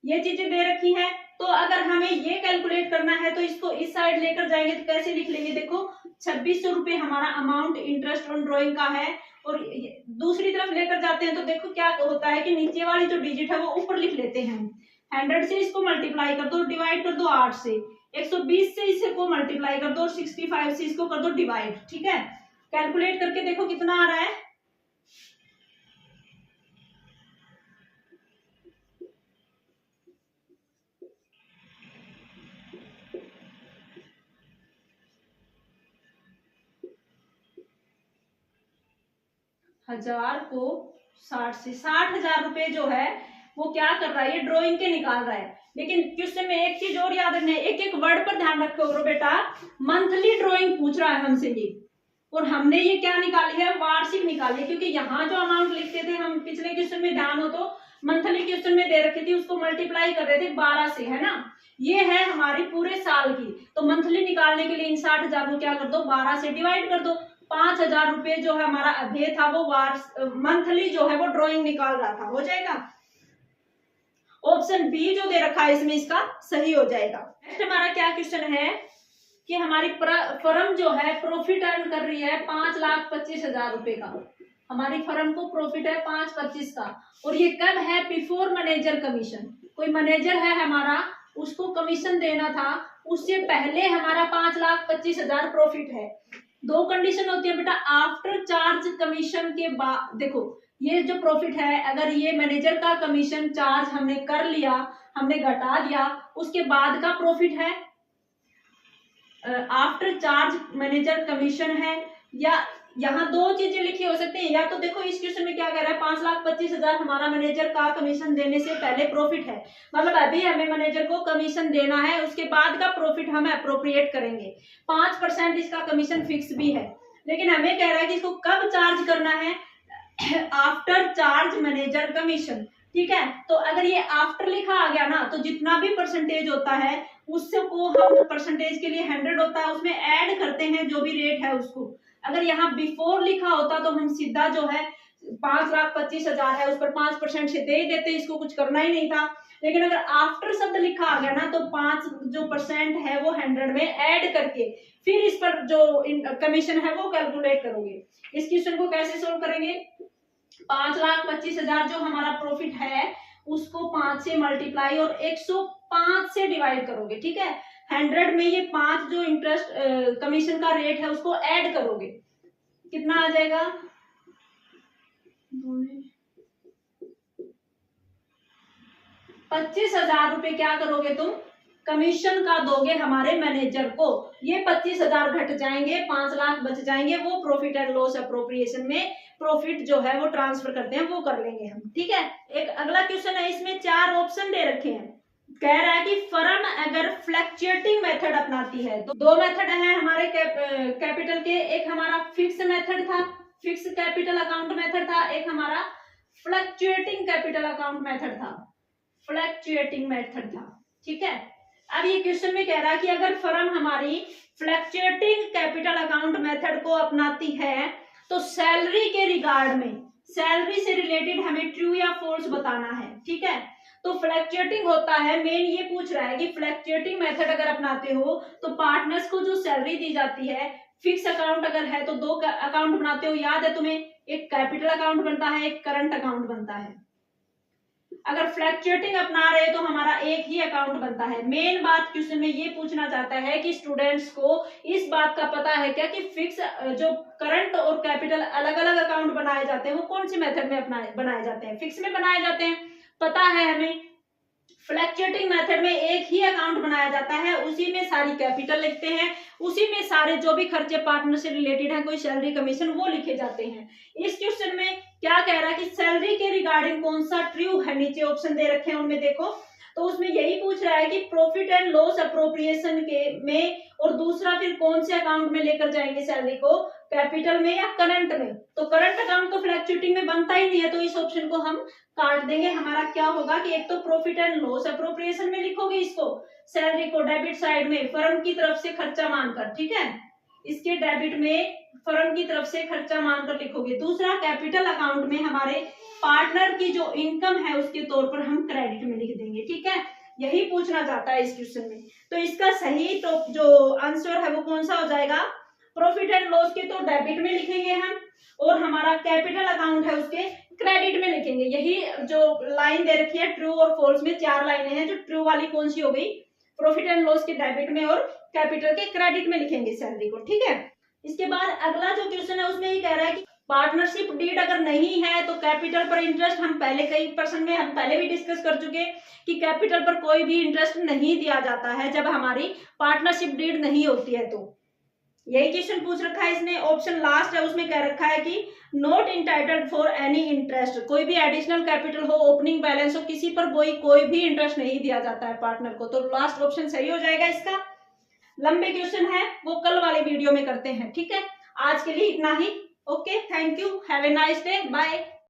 ये चीजें दे रखी हैं, तो अगर हमें ये कैलकुलेट करना है तो इसको इस साइड लेकर जाएंगे तो कैसे लिख लेंगे, देखो 2600 रुपए हमारा अमाउंट इंटरेस्ट ऑन ड्राइंग का है, और दूसरी तरफ लेकर जाते हैं तो देखो क्या होता है कि नीचे वाली जो डिजिट है वो ऊपर लिख लेते हैं। 100 से इसको मल्टीप्लाई कर दो, डिवाइड कर दो 8 से, 120 से इसको मल्टीप्लाई कर दो, 65 से इसको कर दो डिवाइड, ठीक है। कैलकुलेट करके देखो कितना आ रहा है, हजार को 60 से 60,000 रुपए जो है वो क्या कर रहा है, ये ड्राइंग के निकाल रहा है। लेकिन क्वेश्चन में एक चीज और याद रखना है, एक एक वर्ड पर ध्यान रखो बेटा, मंथली ड्राइंग पूछ रहा है हमसे ये, और हमने ये क्या निकाली है, वार्षिक निकाली है, क्योंकि यहाँ जो अमाउंट लिखते थे हम पिछले क्वेश्चन में ध्यान हो तो मंथली क्वेश्चन में दे रखी थी, उसको मल्टीप्लाई कर रहे थे 12 से, है ना। ये है हमारी पूरे साल की, तो मंथली निकालने के लिए इन 60,000 को क्या कर दो, 12 से डिवाइड कर दो। 5,000 रुपए जो है हमारा अभ्यय था वो मंथली जो है वो ड्राइंग निकाल रहा था, हो जाएगा। ऑप्शन बी जो दे रखा है इसमें इसका सही हो जाएगा। नेक्स्ट हमारा क्या क्वेश्चन है कि हमारी फर्म जो है प्रॉफिट अर्न कर रही है 5,25,000 रुपए का, हमारी फर्म को प्रॉफिट है 5,25 का, और ये कब है, बिफोर मैनेजर कमीशन। कोई मैनेजर है हमारा, उसको कमीशन देना था, उससे पहले हमारा 5,25,000 प्रॉफिट है। 2 कंडीशन होती है बेटा, आफ्टर चार्ज कमीशन के बाद, देखो ये जो प्रॉफिट है, अगर ये मैनेजर का कमीशन चार्ज हमने कर लिया, हमने घटा दिया, उसके बाद का प्रॉफिट है, आफ्टर चार्ज मैनेजर कमीशन है, या यहाँ दो चीजें लिखी हो सकती हैं, या तो देखो इस क्वेश्चन में क्या कह रहा है 5,25,000 हमारा मैनेजर का कमीशन देने से पहले प्रॉफिट है, मतलब अभी हमें मैनेजर को कमीशन देना है, उसके बाद का प्रॉफिट हम अप्रोप्रिएट करेंगे। 5% इसका कमीशन फिक्स भी है, लेकिन हमें कह रहा है कि इसको कब चार्ज करना है, आफ्टर चार्ज मैनेजर कमीशन। ठीक है, तो अगर ये आफ्टर लिखा आ गया ना, तो जितना भी परसेंटेज होता है उसको हम परसेंटेज के लिए 100 होता है, उसमें ऐड करते हैं जो भी रेट है उसको। अगर यहाँ बिफोर लिखा होता तो हम सीधा जो है 5,25,000 है उस पर 5% से दे ही देते, इसको कुछ करना ही नहीं था। लेकिन अगर आफ्टर शब्द लिखा आ गया ना, तो 5 जो परसेंट है वो 100 में ऐड करके फिर इस पर जो कमीशन है वो कैलकुलेट करोगे। इस क्वेश्चन को कैसे सोल्व करेंगे, 5,25,000 जो हमारा प्रॉफिट है उसको 5 से मल्टीप्लाई और 105 से डिवाइड करोगे। ठीक है, 100 में ये 5 जो इंटरेस्ट कमीशन का रेट है उसको ऐड करोगे, कितना आ जाएगा, 25,000 रुपए क्या करोगे तुम, कमीशन का दोगे हमारे मैनेजर को। ये 25,000 घट जाएंगे, 5 लाख बच जाएंगे, वो प्रॉफिट एंड लॉस अप्रोप्रिएशन में प्रॉफिट जो है वो ट्रांसफर करते हैं, वो कर लेंगे हम। ठीक है, एक अगला क्वेश्चन है, इसमें 4 ऑप्शन दे रखे हैं। कह रहा है कि फर्म अगर फ्लक्चुएटिंग मेथड अपनाती है, तो 2 मेथड है हमारे कैपिटल के, एक हमारा फिक्स मेथड था, फिक्स कैपिटल अकाउंट मेथड था, एक हमारा फ्लक्चुएटिंग कैपिटल अकाउंट मेथड था, फ्लक्चुएटिंग मेथड था। ठीक है, अब ये क्वेश्चन में कह रहा है कि अगर फर्म हमारी फ्लक्चुएटिंग कैपिटल अकाउंट मेथड को अपनाती है तो सैलरी के रिगार्ड में, सैलरी से रिलेटेड हमें ट्रू या फॉल्स बताना है। ठीक है, तो फ्लक्चुएटिंग होता है, मेन ये पूछ रहा है कि फ्लक्चुएटिंग मेथड अगर अपनाते हो तो पार्टनर्स को जो सैलरी दी जाती है, फिक्स अकाउंट अगर है तो 2 अकाउंट बनाते हो, याद है तुम्हें, एक कैपिटल अकाउंट बनता है, एक करंट अकाउंट बनता है। अगर फ्लक्चुएटिंग अपना रहे तो हमारा एक ही अकाउंट बनता है। मेन बात क्वेश्चन में ये पूछना चाहता है कि स्टूडेंट्स को इस बात का पता है क्या कि फिक्स जो करंट और कैपिटल अलग अलग अकाउंट बनाए जाते हैं वो कौन सी मेथड में बनाए जाते हैं, फिक्स में बनाए जाते हैं, पता है हमें। फ्लक्चुएटिंग मेथड में एक ही अकाउंट बनाया जाता है, उसी में सारी कैपिटल लिखते हैं, उसी में सारे जो भी खर्चे पार्टनर से रिलेटेड है, कोई सैलरी कमीशन, वो लिखे जाते हैं। इस क्वेश्चन में क्या कह रहा है कि सैलरी के रिगार्डिंग कौन सा ट्रू है, नीचे ऑप्शन दे रखे हैं उनमें देखो, तो उसमें यही पूछ रहा है कि प्रॉफिट एंड लॉस अप्रोप्रिएशन के में, और दूसरा फिर कौन से अकाउंट में लेकर जाएंगे सैलरी को, कैपिटल में या करंट में। तो करंट अकाउंट तो फ्लक्चुएटिंग में बनता ही नहीं है, तो इस ऑप्शन को हम काट देंगे। हमारा क्या होगा कि एक तो प्रॉफिट एंड लॉस अप्रोप्रिएशन में लिखोगे इसको, सैलरी को डेबिट साइड में फर्म की तरफ से खर्चा मानकर, ठीक है, इसके डेबिट में फर्म की तरफ से खर्चा मानकर लिखोगे। दूसरा कैपिटल अकाउंट में हमारे पार्टनर की जो इनकम है उसके तौर पर हम क्रेडिट में लिख देंगे। ठीक है, यही पूछना चाहता है इस क्वेश्चन में। तो इसका सही तो जो आंसर है वो कौन सा हो जाएगा, प्रॉफिट एंड लॉस के तो डेबिट में लिखेंगे हम, और हमारा कैपिटल अकाउंट है उसके क्रेडिट में लिखेंगे। यही जो लाइन दे रखी है ट्रू और फॉल्स में 4 लाइनें हैं, जो ट्रू वाली कौन सी हो गई, प्रॉफिट एंड लॉस के डेबिट में और कैपिटल के क्रेडिट में लिखेंगे सैलरी को। ठीक है, इसके बाद अगला जो क्वेश्चन है उसमें ये कह रहा है कि पार्टनरशिप डीड अगर नहीं है तो कैपिटल पर इंटरेस्ट, हम पहले कई पर्सन में हम पहले भी डिस्कस कर चुके कि कैपिटल पर कोई भी इंटरेस्ट नहीं दिया जाता है जब हमारी पार्टनरशिप डीड नहीं होती है। तो यही क्वेश्चन पूछ रखा है इसने, ऑप्शन लास्ट है उसमें कह रखा है कि not entitled for any interest, कोई भी एडिशनल कैपिटल हो, ओपनिंग बैलेंस हो, किसी पर कोई भी इंटरेस्ट नहीं दिया जाता है पार्टनर को। तो लास्ट ऑप्शन सही हो जाएगा इसका। लंबे क्वेश्चन है वो कल वाले वीडियो में करते हैं। ठीक है, आज के लिए इतना ही। Okay, thank you, have a nice day, bye.